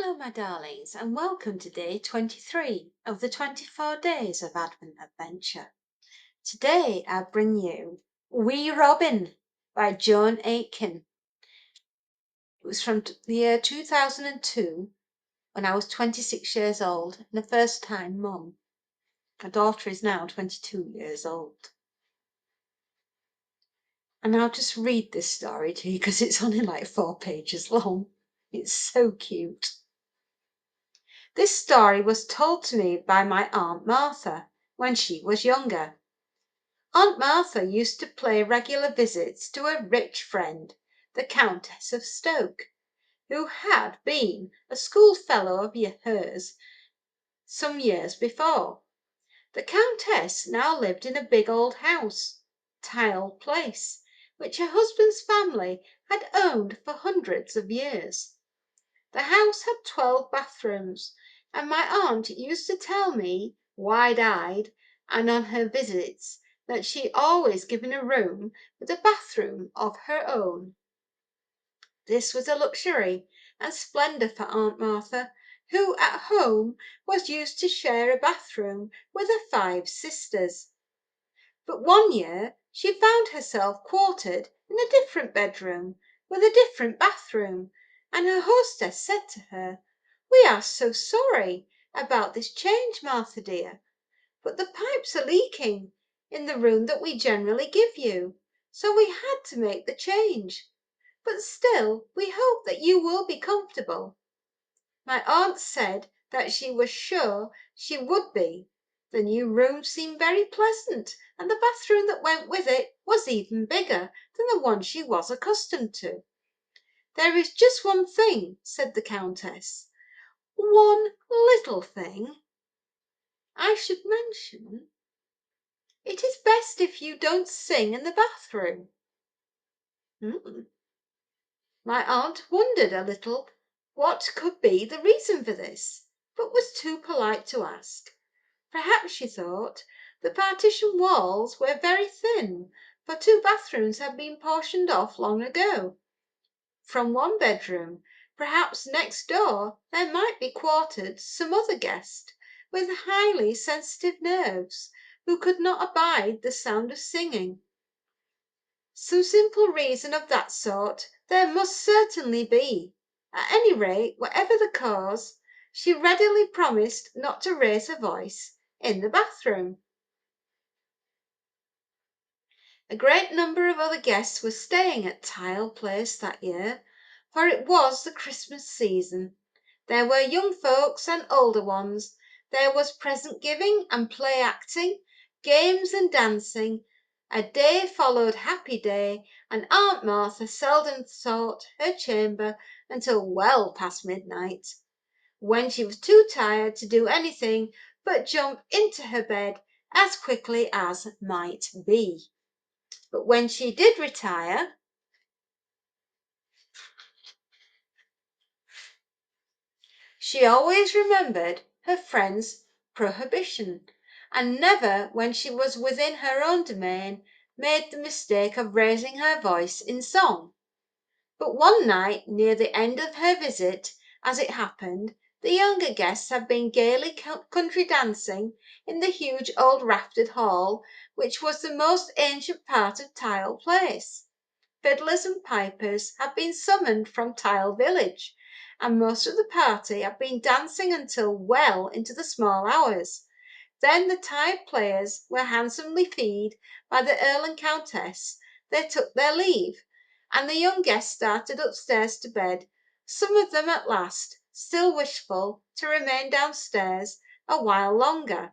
Hello, my darlings, and welcome to day 23 of the 24 Days of Advent Adventure. Today I bring you Wee Robin by Joan Aiken. It was from the year 2002 when I was 26 years old and a first-time mum. My daughter is now 22 years old. And I'll just read this story to you because it's only like 4 pages long. It's so cute. This story was told to me by my Aunt Martha when she was younger. Aunt Martha used to pay regular visits to a rich friend, the Countess of Stoke, who had been a schoolfellow of hers some years before. The Countess now lived in a big old house, Tile Place, which her husband's family had owned for hundreds of years. The house had 12 bathrooms, and my aunt used to tell me, wide-eyed, and on her visits, that she always given a room with a bathroom of her own. This was a luxury and splendour for Aunt Martha, who at home was used to share a bathroom with her 5 sisters. But one year she found herself quartered in a different bedroom with a different bathroom, and her hostess said to her, "We are so sorry about this change, Martha dear, but the pipes are leaking in the room that we generally give you, so we had to make the change. But still we hope that you will be comfortable." My aunt said that she was sure she would be. The new room seemed very pleasant, and the bathroom that went with it was even bigger than the one she was accustomed to. "There is just one thing," said the Countess, "one little thing I should mention. It is best if you don't sing in the bathroom." My aunt wondered a little what could be the reason for this, but was too polite to ask. Perhaps, she thought, the partition walls were very thin, for 2 bathrooms had been portioned off long ago from one bedroom. Perhaps next door there might be quartered some other guest with highly sensitive nerves who could not abide the sound of singing. Some simple reason of that sort there must certainly be. At any rate, whatever the cause, she readily promised not to raise her voice in the bathroom. A great number of other guests were staying at Tile Place that year, for it was the Christmas season. There were young folks and older ones. There was present giving and play acting, games and dancing. A day followed happy day, and Aunt Martha seldom sought her chamber until well past midnight, when she was too tired to do anything but jump into her bed as quickly as might be. But when she did retire, she always remembered her friend's prohibition, and never, when she was within her own domain, made the mistake of raising her voice in song. But one night, near the end of her visit, as it happened, the younger guests had been gaily country dancing in the huge old raftered hall, which was the most ancient part of Tile Place. Fiddlers and pipers had been summoned from Tile Village, and most of the party had been dancing until well into the small hours. Then the tired players were handsomely feed by the Earl and Countess. They took their leave, and the young guests started upstairs to bed, some of them at last, still wishful to remain downstairs a while longer,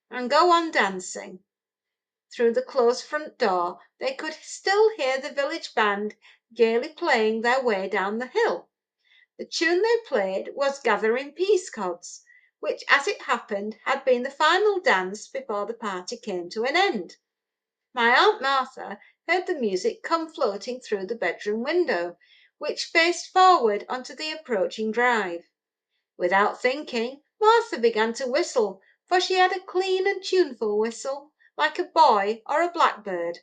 and go on dancing. Through the closed front door they could still hear the village band gaily playing their way down the hill. The tune they played was "Gathering Peascods," which, as it happened, had been the final dance before the party came to an end. My Aunt Martha heard the music come floating through the bedroom window, which faced forward onto the approaching drive. Without thinking, Martha began to whistle, for she had a clean and tuneful whistle, like a boy or a blackbird.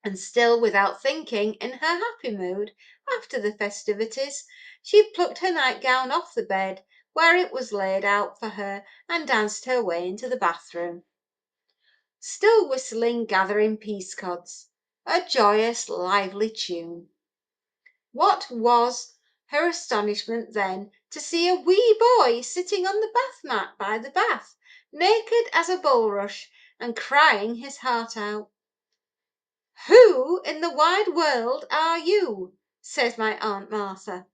And still without thinking, in her happy mood, after the festivities, she plucked her nightgown off the bed where it was laid out for her and danced her way into the bathroom, still whistling Gathering Peascods, a joyous, lively tune. What was her astonishment then to see a wee boy sitting on the bath mat by the bath, naked as a bulrush, and crying his heart out. "Who in the wide world are you?" says my Aunt Martha.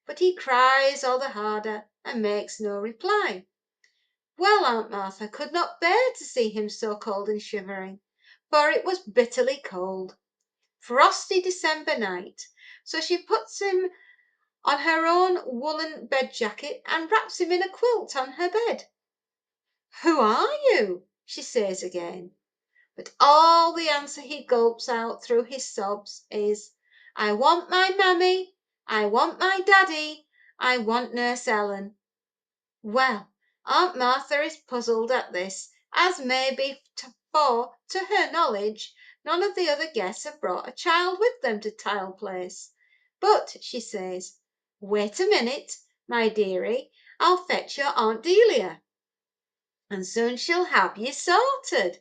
But he cries all the harder and makes no reply. Well, Aunt Martha could not bear to see him so cold and shivering, for it was bitterly cold, frosty December night, so she puts him on her own woolen bed jacket and wraps him in a quilt on her bed. "Who are you?" she says again. But all the answer he gulps out through his sobs is, "I want my mammy, I want my daddy, I want Nurse Ellen." Well, Aunt Martha is puzzled at this, as may be, for, to her knowledge, none of the other guests have brought a child with them to Tile Place. "But," she says, "wait a minute, my dearie, I'll fetch your Aunt Delia, and soon she'll have ye sorted."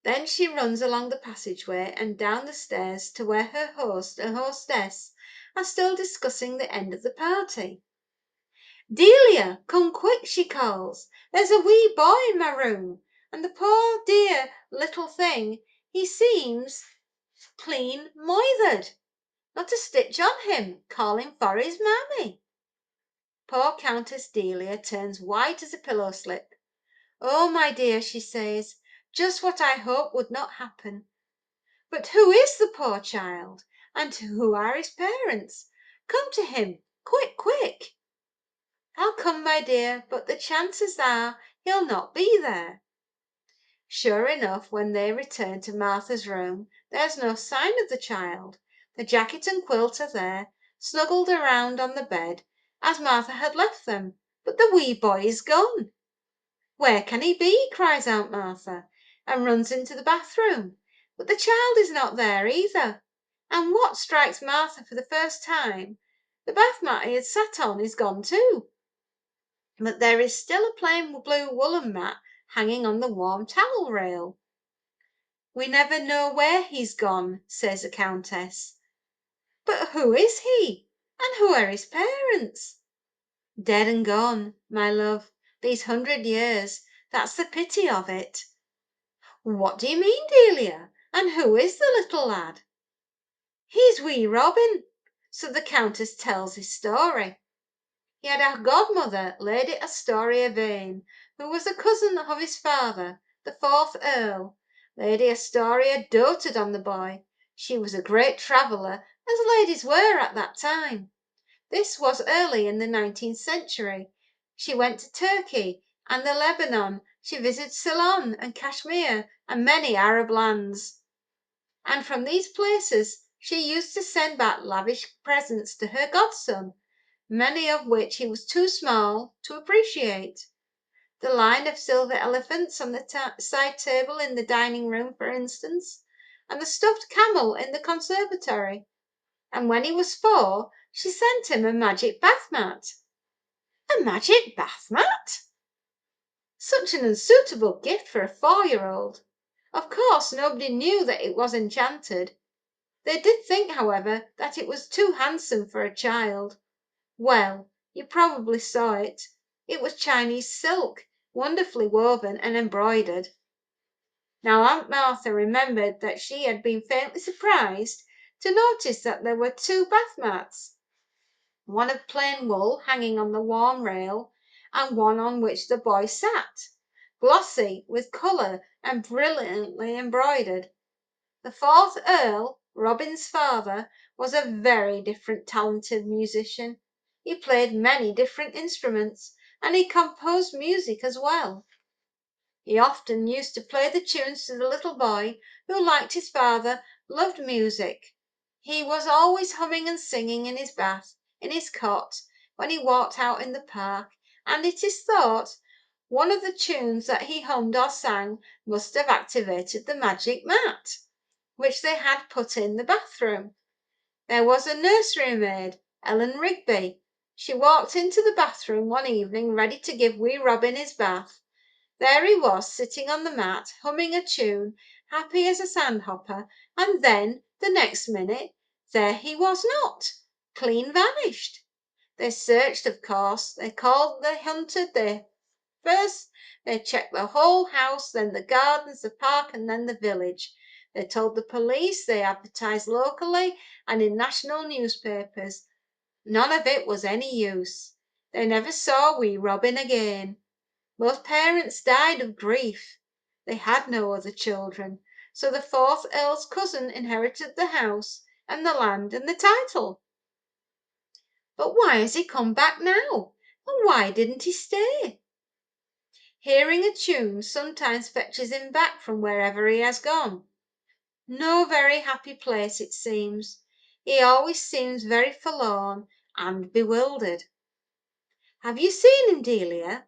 Then she runs along the passageway and down the stairs to where her host and hostess are still discussing the end of the party. "Delia, come quick," she calls. "There's a wee boy in my room, and the poor dear little thing, he seems clean moithered. Not a stitch on him, calling for his mammy." Poor Countess Delia turns white as a pillow slip. "Oh, my dear," she says, "just what I hoped would not happen. But who is the poor child, and who are his parents? Come to him, quick, quick." "I'll come, my dear, but the chances are he'll not be there." Sure enough, when they return to Martha's room, there's no sign of the child. The jacket and quilt are there, snuggled around on the bed, as Martha had left them, but the wee boy is gone. "Where can he be?" cries Aunt Martha, and runs into the bathroom. But the child is not there either. And what strikes Martha for the first time, the bath mat he had sat on is gone too. But there is still a plain blue woolen mat hanging on the warm towel rail. "We never know where he's gone," says the Countess. "But who is he, and who are his parents?" "Dead and gone, my love, these 100 years. That's the pity of it." "What do you mean, Delia? And who is the little lad?" "He's wee Robin." So the Countess tells his story. He had a godmother, Lady Astoria Vane, who was a cousin of his father, the 4th Earl. Lady Astoria doted on the boy. She was a great traveller, as ladies were at that time. This was early in the 19th century. She went to Turkey and the Lebanon. She visited Ceylon and Kashmir and many Arab lands. And from these places she used to send back lavish presents to her godson, many of which he was too small to appreciate. The line of silver elephants on the side table in the dining room, for instance, and the stuffed camel in the conservatory. And when he was 4, she sent him a magic bath mat. A magic bath mat! Such an unsuitable gift for a 4-year-old. Of course, nobody knew that it was enchanted. They did think, however, that it was too handsome for a child. Well, you probably saw it. It was Chinese silk, wonderfully woven and embroidered. Now Aunt Martha remembered that she had been faintly surprised to notice that there were 2 bath mats, one of plain wool hanging on the warm rail, and one on which the boy sat, glossy with colour and brilliantly embroidered. The 4th Earl, Robin's father, was a very talented musician. He played many different instruments, and he composed music as well. He often used to play the tunes to the little boy, who, like his father, loved music. He was always humming and singing in his bath, in his cot, when he walked out in the park, and it is thought one of the tunes that he hummed or sang must have activated the magic mat. which they had put in the bathroom. There was a nursery maid, Ellen Rigby. She walked into the bathroom one evening ready to give wee Robin his bath. There he was, sitting on the mat, humming a tune, happy as a sandhopper, and then, the next minute, there he was not, clean vanished. They searched, of course, they called, they hunted, they checked the whole house, then the gardens, the park, and then the village. They told the police, they advertised locally and in national newspapers. None of it was any use. They never saw wee Robin again. Both parents died of grief. They had no other children, so the fourth Earl's cousin inherited the house and the land and the title. But why has he come back now? And why didn't he stay? Hearing a tune sometimes fetches him back from wherever he has gone. No very happy place, it seems. He always seems very forlorn and bewildered. Have you seen him, Delia?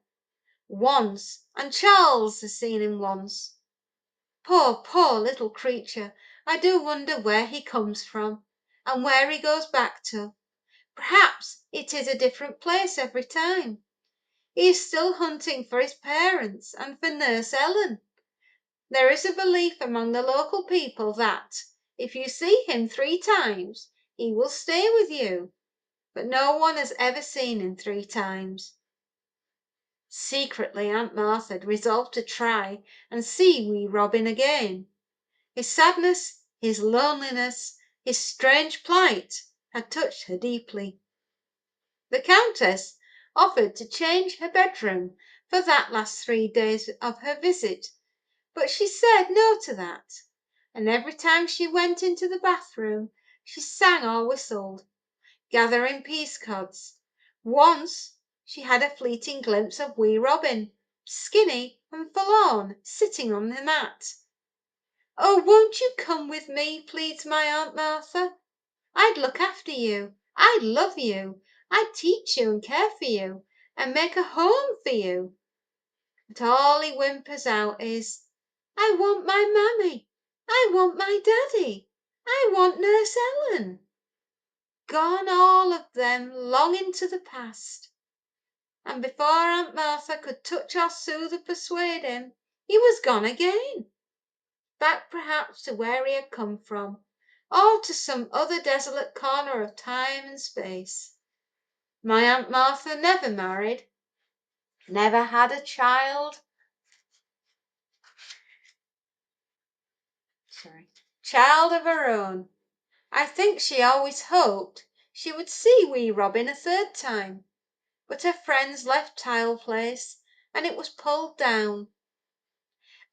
Once, and Charles has seen him once. Poor little creature, I do wonder where he comes from, and where he goes back to. Perhaps it is a different place every time. He is still hunting for his parents and for Nurse Ellen. There is a belief among the local people that, if you see him 3 times, he will stay with you, but no one has ever seen him 3 times. Secretly Aunt Martha had resolved to try and see wee Robin again. His sadness, his loneliness, his strange plight had touched her deeply. The Countess offered to change her bedroom for that last 3 days of her visit, but she said no to that, and every time she went into the bathroom she sang or whistled, gathering peascods. Once she had a fleeting glimpse of wee Robin, skinny and forlorn, sitting on the mat. "Oh, won't you come with me?" pleads my Aunt Martha. "I'd look after you, I'd love you, I'd teach you and care for you, and make a home for you." But all he whimpers out is, "I want my mammy, I want my daddy, I want Nurse Ellen." Gone all of them long into the past, and before Aunt Martha could touch or soothe or persuade him, he was gone again, back perhaps to where he had come from, or to some other desolate corner of time and space. My Aunt Martha never married, never had a child of her own. I think she always hoped she would see wee Robin a 3rd time, but her friends left Tile Place, and it was pulled down.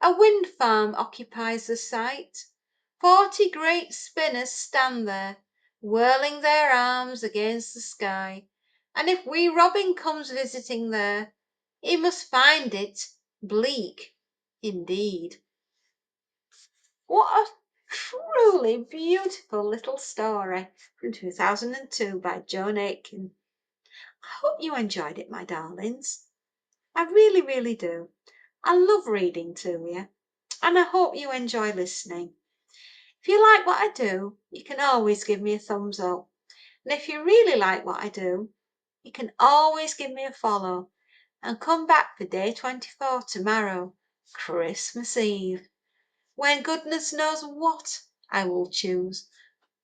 A wind farm occupies the site. 40 great spinners stand there, whirling their arms against the sky, and if wee Robin comes visiting there, he must find it bleak indeed. What a truly beautiful little story from 2002 by Joan Aiken. I hope you enjoyed it, my darlings. I really do. I love reading to you, and I hope you enjoy listening. If you like what I do, you can always give me a thumbs up. And if you really like what I do, you can always give me a follow and come back for day 24 tomorrow, Christmas Eve, when goodness knows what I will choose.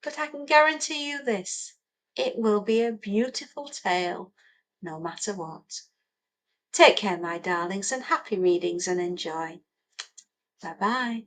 But I can guarantee you this, it will be a beautiful tale, no matter what. Take care, my darlings, and happy readings and enjoy. Bye-bye.